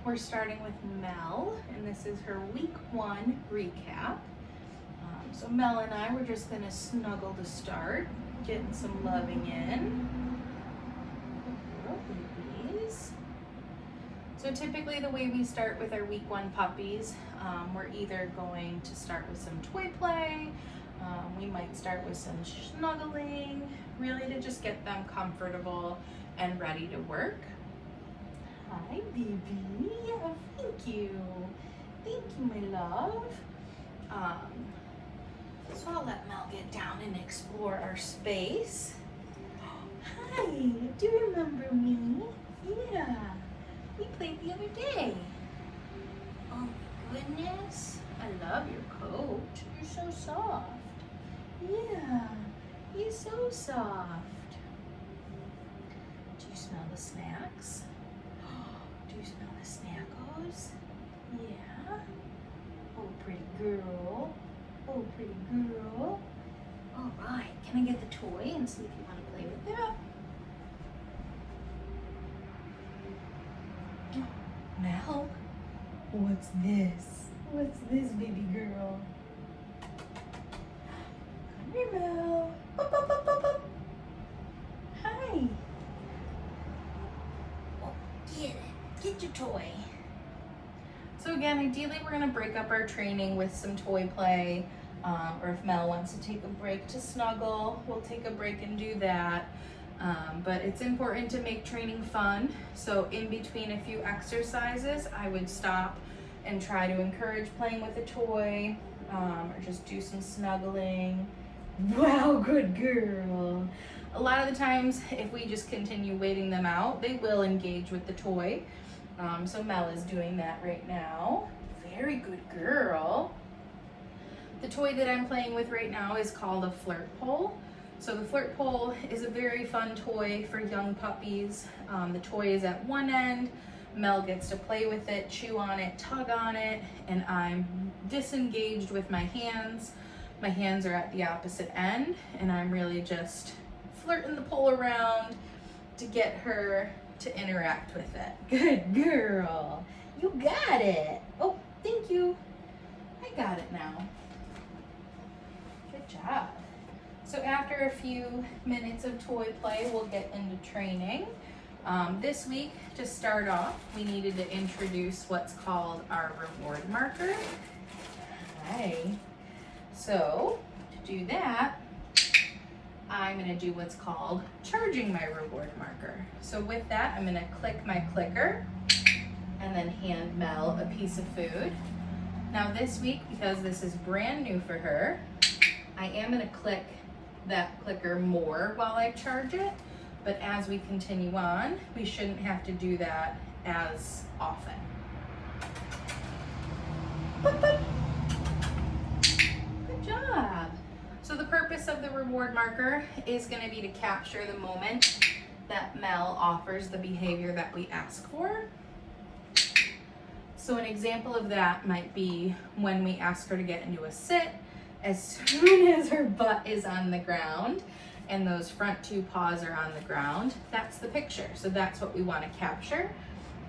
we're starting with Mel, and this is her week 1 recap. So Mel and I, we're just gonna snuggle to start, getting some loving in. Good girl, babies. So typically the way we start with our week 1 puppies, we're either going to start with some toy play, we might start with some snuggling, really to just get them comfortable and ready to work. Hi, baby. Yeah, thank you. Thank you, my love. So I'll let Mel get down and explore our space. Hi, do you remember me? Yeah, we played the other day. Oh my goodness, I love your coat. You're so soft. Yeah, you're so soft. Do you smell the snacks? Do you smell the snackos? Yeah. Oh, pretty girl. Oh, pretty girl. All right, can I get the toy and see if you want to play with that? Mel, what's this? What's this, baby girl? Come here, Mel. Up, up, up, up, up. Hi. Oh, get it. Get your toy. So again, ideally we're gonna break up our training with some toy play, or if Mel wants to take a break to snuggle, we'll take a break and do that. But it's important to make training fun. So in between a few exercises, I would stop and try to encourage playing with a toy, or just do some snuggling. Wow, good girl. A lot of the times, if we just continue waiting them out, they will engage with the toy. So Mel is doing that right now. Very good girl. The toy that I'm playing with right now is called a flirt pole. So the flirt pole is a very fun toy for young puppies. The toy is at one end. Mel gets to play with it, chew on it, tug on it, and I'm disengaged with my hands. My hands are at the opposite end, and I'm really just flirting the pole around to get her to interact with it. Good girl. You got it. Oh, thank you. I got it now. Good job. So after a few minutes of toy play, we'll get into training. This week, to start off, we needed to introduce what's called our reward marker. Hi. So to do that, I'm gonna do what's called charging my reward marker. So with that, I'm gonna click my clicker and then hand Mel a piece of food. Now this week, because this is brand new for her, I am gonna click that clicker more while I charge it, but as we continue on, we shouldn't have to do that as often. Boop, boop. Good job. So the purpose of the reward marker is going to be to capture the moment that Mel offers the behavior that we ask for. So an example of that might be when we ask her to get into a sit. As soon as her butt is on the ground and those front 2 paws are on the ground, that's the picture. So that's what we want to capture.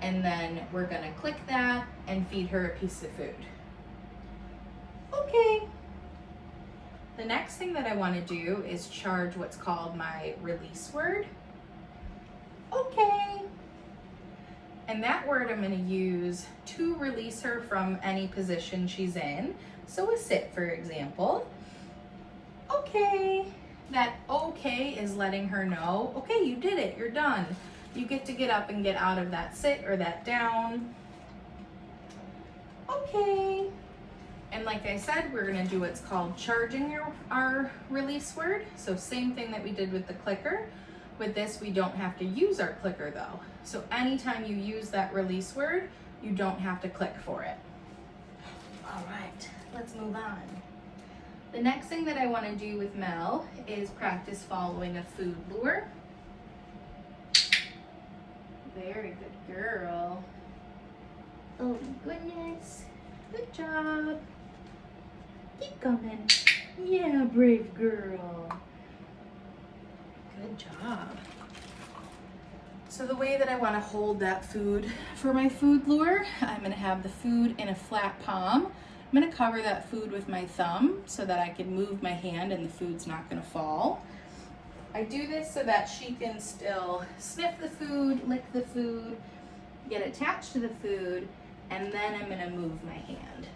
And then we're going to click that and feed her a piece of food. Okay. The next thing that I want to do is charge what's called my release word. Okay. And that word I'm going to use to release her from any position she's in. So a sit, for example. Okay. That okay is letting her know, okay, you did it, you're done. You get to get up and get out of that sit or that down. Okay. And like I said, we're gonna do what's called charging our release word. So same thing that we did with the clicker. With this, we don't have to use our clicker though. So anytime you use that release word, you don't have to click for it. All right, let's move on. The next thing that I wanna do with Mel is practice following a food lure. Very good girl. Oh my goodness, good job. Keep coming. Yeah, brave girl. Good job. So the way that I want to hold that food for my food lure, I'm going to have the food in a flat palm. I'm going to cover that food with my thumb so that I can move my hand and the food's not going to fall. I do this so that she can still sniff the food, lick the food, get attached to the food, and then I'm going to move my hand.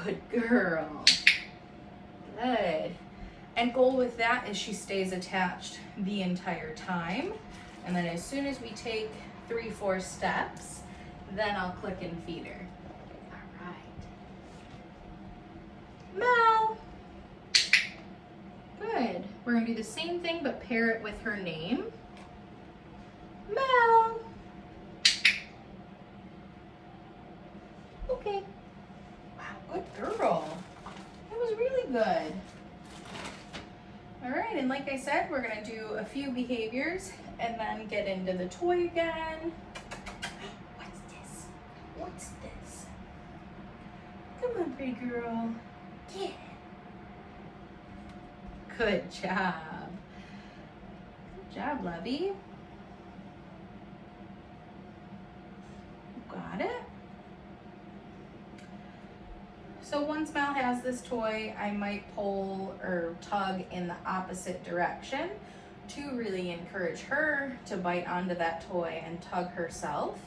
Good girl. Good. And goal with that is she stays attached the entire time. And then as soon as we take 3-4 steps, then I'll click and feed her. All right. Mel. Good. We're gonna do the same thing, but pair it with her name. Mel. Okay. Wow, good girl. That was really good. All right, and like I said, we're gonna do a few behaviors and then get into the toy again. What's this? What's this? Come on, pretty girl. Get it. Good job. Good job, Lovey. Got it. So once Mel has this toy, I might pull or tug in the opposite direction to really encourage her to bite onto that toy and tug herself.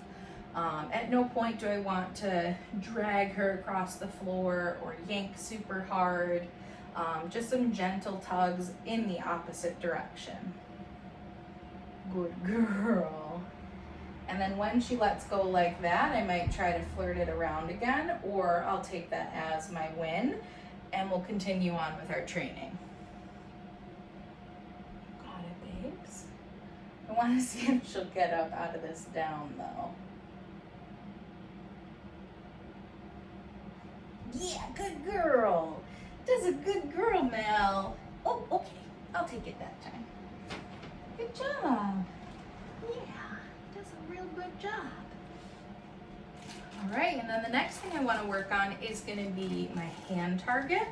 At no point do I want to drag her across the floor or yank super hard. Just some gentle tugs in the opposite direction. Good girl. And then when she lets go like that, I might try to flirt it around again, or I'll take that as my win and we'll continue on with our training. Got it, babes. I want to see if she'll get up out of this down though. Yeah, good girl. That's a good girl, Mel. Oh, okay. I'll take it that time. Good job. Yeah, that's a real good job. All right, and then the next thing I want to work on is going to be my hand target.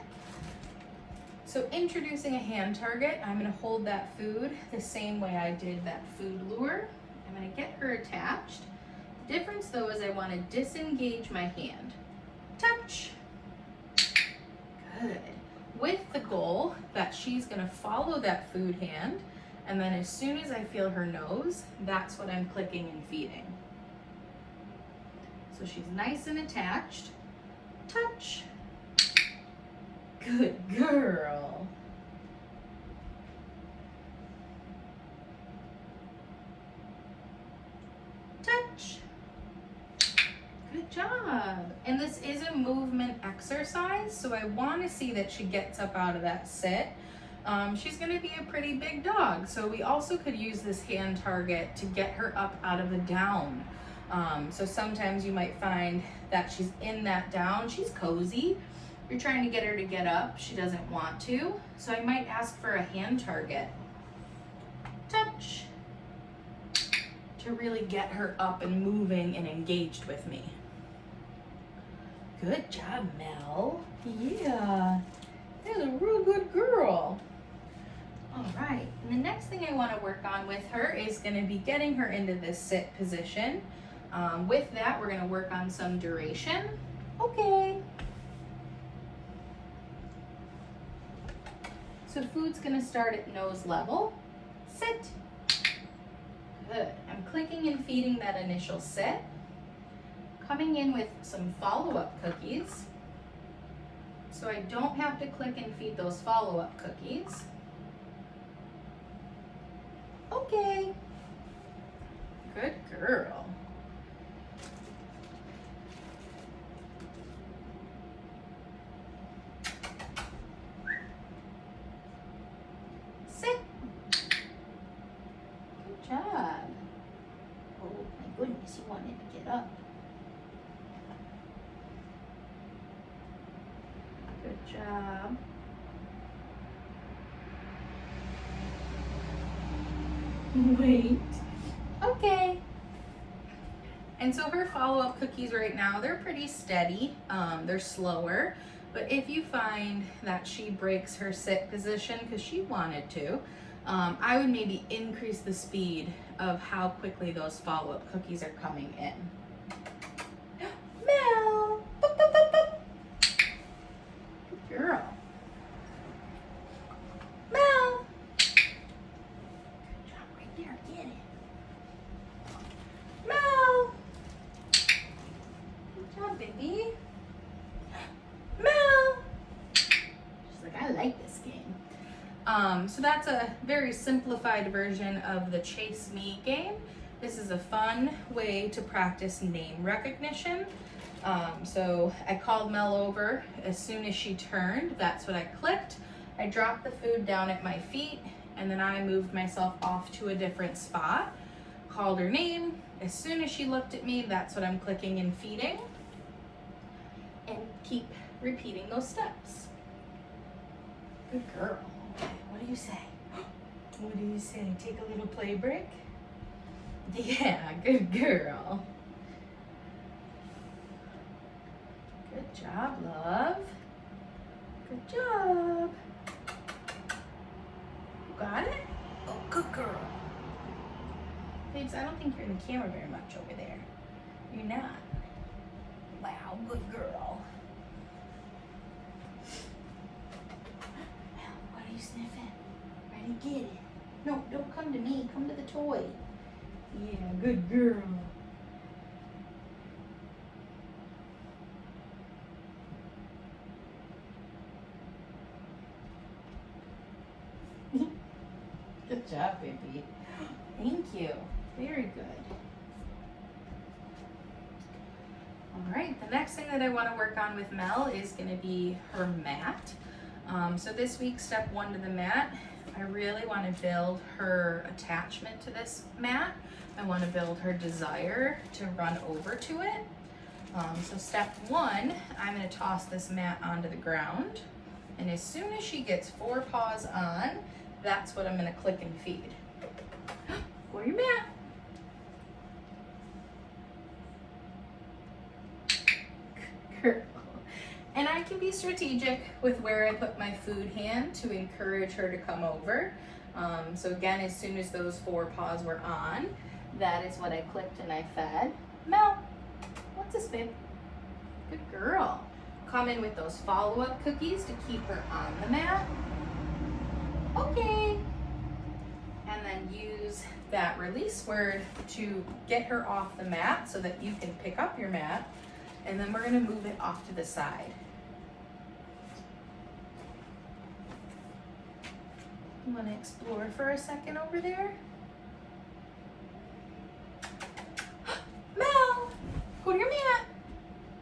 So introducing a hand target, I'm going to hold that food the same way I did that food lure. I'm going to get her attached. The difference though is I want to disengage my hand. Touch. Good. With the goal that she's going to follow that food hand, and then as soon as I feel her nose, that's what I'm clicking and feeding. So she's nice and attached. Touch. Good girl. Touch. Good job. And this is a movement exercise, so I want to see that she gets up out of that sit. She's going to be a pretty big dog, so we also could use this hand target to get her up out of the down. So sometimes you might find that she's in that down, she's cozy. You're trying to get her to get up, she doesn't want to, so I might ask for a hand target. Touch. To really get her up and moving and engaged with me. Good job, Mel. Yeah, that's a real good girl. All right, and the next thing I want to work on with her is going to be getting her into this sit position. With that, we're going to work on some duration. Okay. So food's going to start at nose level. Sit. Good. I'm clicking and feeding that initial sit. Coming in with some follow-up cookies. So I don't have to click and feed those follow-up cookies. Okay. Good girl. Sit. Good job. Oh my goodness, you wanted to get up. Good job. Wait. Okay. And so her follow-up cookies right now, they're pretty steady. They're slower. But if you find that she breaks her sit position because she wanted to, I would maybe increase the speed of how quickly those follow-up cookies are coming in. Mel! Boop, boop, boop, boop. Good girl. Mel! Good job right there, get it. Mel! Good job, baby. Mel! She's like, I like this game. So that's a very simplified version of the Chase Me game. This is a fun way to practice name recognition. So I called Mel over as soon as she turned. That's what I clicked. I dropped the food down at my feet, and then I moved myself off to a different spot, called her name. As soon as she looked at me, that's what I'm clicking and feeding, and keep repeating those steps. Good girl. What do you say? What do you say? Take a little play break? Yeah, good girl. Good job, love. Good job. Got it? Oh, good girl. Babes, I don't think you're in the camera very much over there. You're not. Wow, good girl. Well, what are you sniffing? Ready, get it. No, don't come to me. Come to the toy. Yeah, good girl. Good job, baby. Thank you. Very good. All right, the next thing that I want to work on with Mel is going to be her mat. So this week, step 1 to the mat, I really want to build her attachment to this mat. I want to build her desire to run over to it. So step 1, I'm going to toss this mat onto the ground. And as soon as she gets 4 paws on, that's what I'm going to click and feed. For your mat. Girl. And I can be strategic with where I put my food hand to encourage her to come over. So again, as soon as those 4 paws were on, that is what I clicked and I fed. Mel, what's this, babe? Good girl. Come in with those follow-up cookies to keep her on the mat. Okay. And then use that release word to get her off the mat so that you can pick up your mat. And then we're gonna move it off to the side. You wanna explore for a second over there? Mel, go to your mat.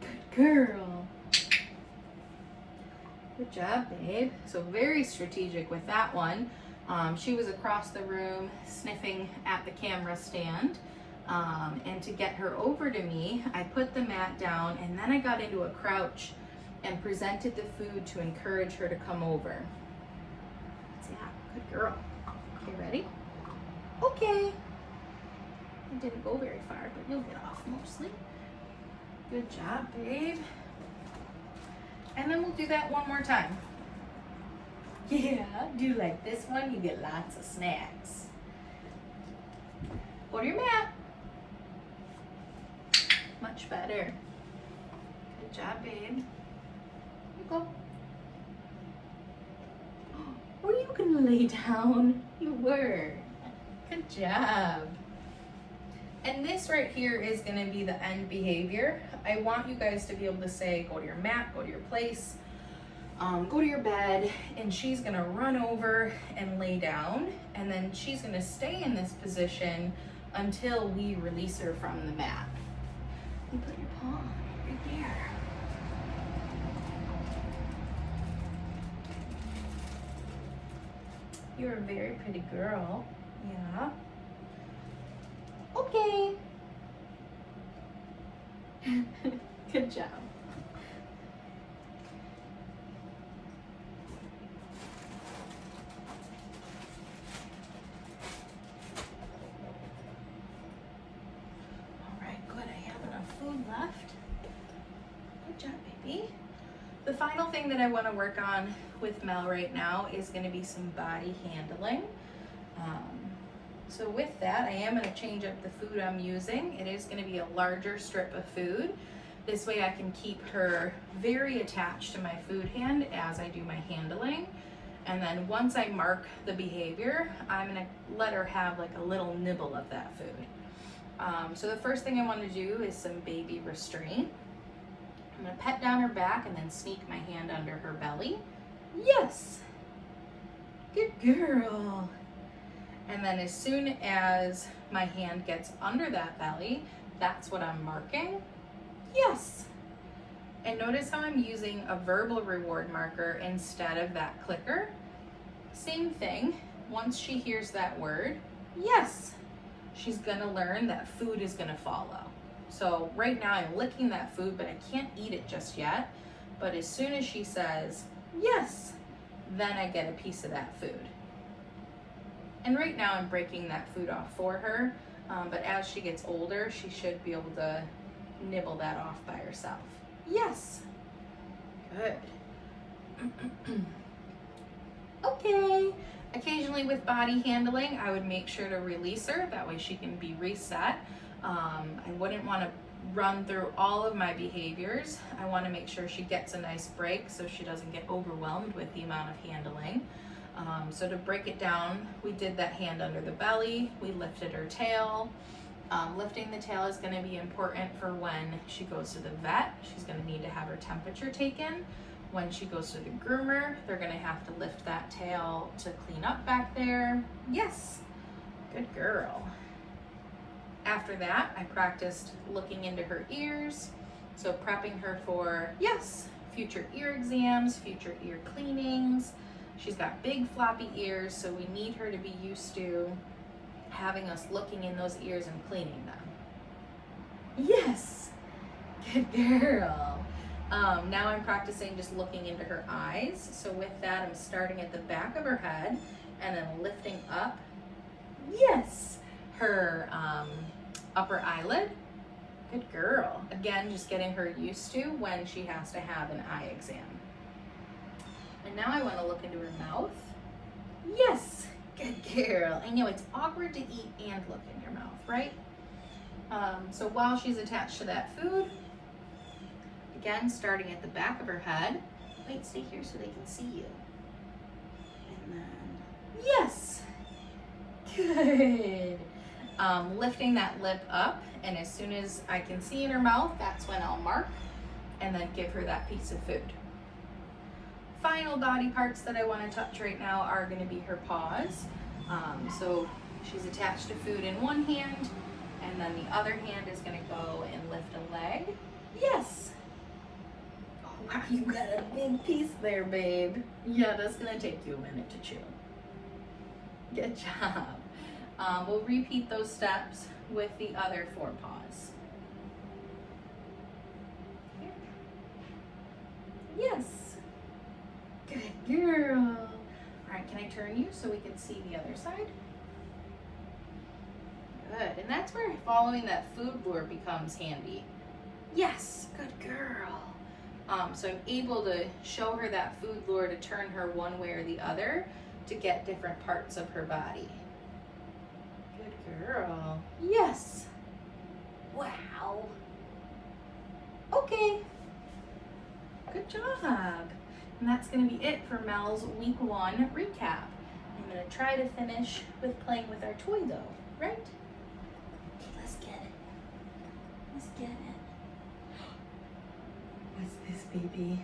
Good girl. Good job, babe. So very strategic with that one. She was across the room sniffing at the camera stand. And to get her over to me, I put the mat down and then I got into a crouch and presented the food to encourage her to come over. Yeah, good girl. Okay, ready? Okay. It didn't go very far, but you'll get off mostly. Good job, babe. And then we'll do that one more time. Yeah, do like this one, you get lots of snacks. Go to your mat. Much better. Good job, babe. Here you go. Were you gonna lay down? You were. Good job. And this right here is gonna be the end behavior. I want you guys to be able to say, go to your mat, go to your place, go to your bed, and she's gonna run over and lay down, and then she's gonna stay in this position until we release her from the mat. You put your paw right there. You're a very pretty girl. Yeah. Okay. Good job. Left. Good job, baby. The final thing that I want to work on with Mel right now is going to be some body handling. So with that, I am going to change up the food I'm using. It is going to be a larger strip of food. This way I can keep her very attached to my food hand as I do my handling. And then once I mark the behavior, I'm going to let her have like a little nibble of that food. So the first thing I want to do is some baby restraint. I'm going to pet down her back and then sneak my hand under her belly. Yes! Good girl. And then as soon as my hand gets under that belly, that's what I'm marking. Yes. And notice how I'm using a verbal reward marker instead of that clicker. Same thing. Once she hears that word, yes, she's gonna learn that food is gonna follow. So right now I'm licking that food, but I can't eat it just yet. But as soon as she says, yes, then I get a piece of that food. And right now I'm breaking that food off for her, but as she gets older, she should be able to nibble that off by herself. Yes. Good. Okay. Occasionally with body handling, I would make sure to release her. That way she can be reset. I wouldn't want to run through all of my behaviors. I want to make sure she gets a nice break so she doesn't get overwhelmed with the amount of handling. So to break it down, we did that hand under the belly, we lifted her tail. Lifting the tail is going to be important for when she goes to the vet. She's going to need to have her temperature taken. When she goes to the groomer, they're going to have to lift that tail to clean up back there. Yes, good girl. After that, I practiced looking into her ears. So prepping her for, yes, future ear exams, future ear cleanings. She's got big floppy ears, so we need her to be used to having us looking in those ears and cleaning them. Yes, good girl. Now I'm practicing just looking into her eyes. So with that, I'm starting at the back of her head and then lifting up, yes, her upper eyelid. Good girl. Again, just getting her used to when she has to have an eye exam. And now I want to look into her mouth. Yes, good girl. I know it's awkward to eat and look in your mouth, right? So while she's attached to that food, again, starting at the back of her head. Wait, stay here so they can see you. And then, yes, good. Lifting that lip up, and as soon as I can see in her mouth, that's when I'll mark and then give her that piece of food. Final body parts that I want to touch right now are going to be her paws. So she's attached to food in one hand, and then the other hand is going to go and lift a leg. Yes. Oh, wow, you got a big piece there, babe. Yeah, that's going to take you a minute to chew. Good job. We'll repeat those steps with the other 4 paws. Here. Yes. Good girl. All right, can I turn you so we can see the other side? Good, and that's where following that food lure becomes handy. Yes, good girl. So I'm able to show her that food lure to turn her one way or the other to get different parts of her body. Good girl. Yes. Wow. Okay. Good job. And that's going to be it for Mel's week 1 recap. I'm going to try to finish with playing with our toy though, right? Okay, let's get it. Let's get it. What's this, baby?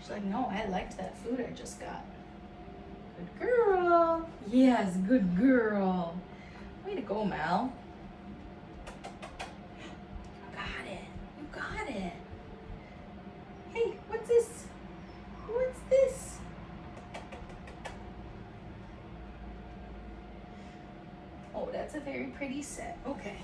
She's like, no, I liked that food I just got. Good girl. Yes, good girl. Way to go, Mel. You got it. You got it. Hey, what's this? What's this? Oh, that's a very pretty set. Okay.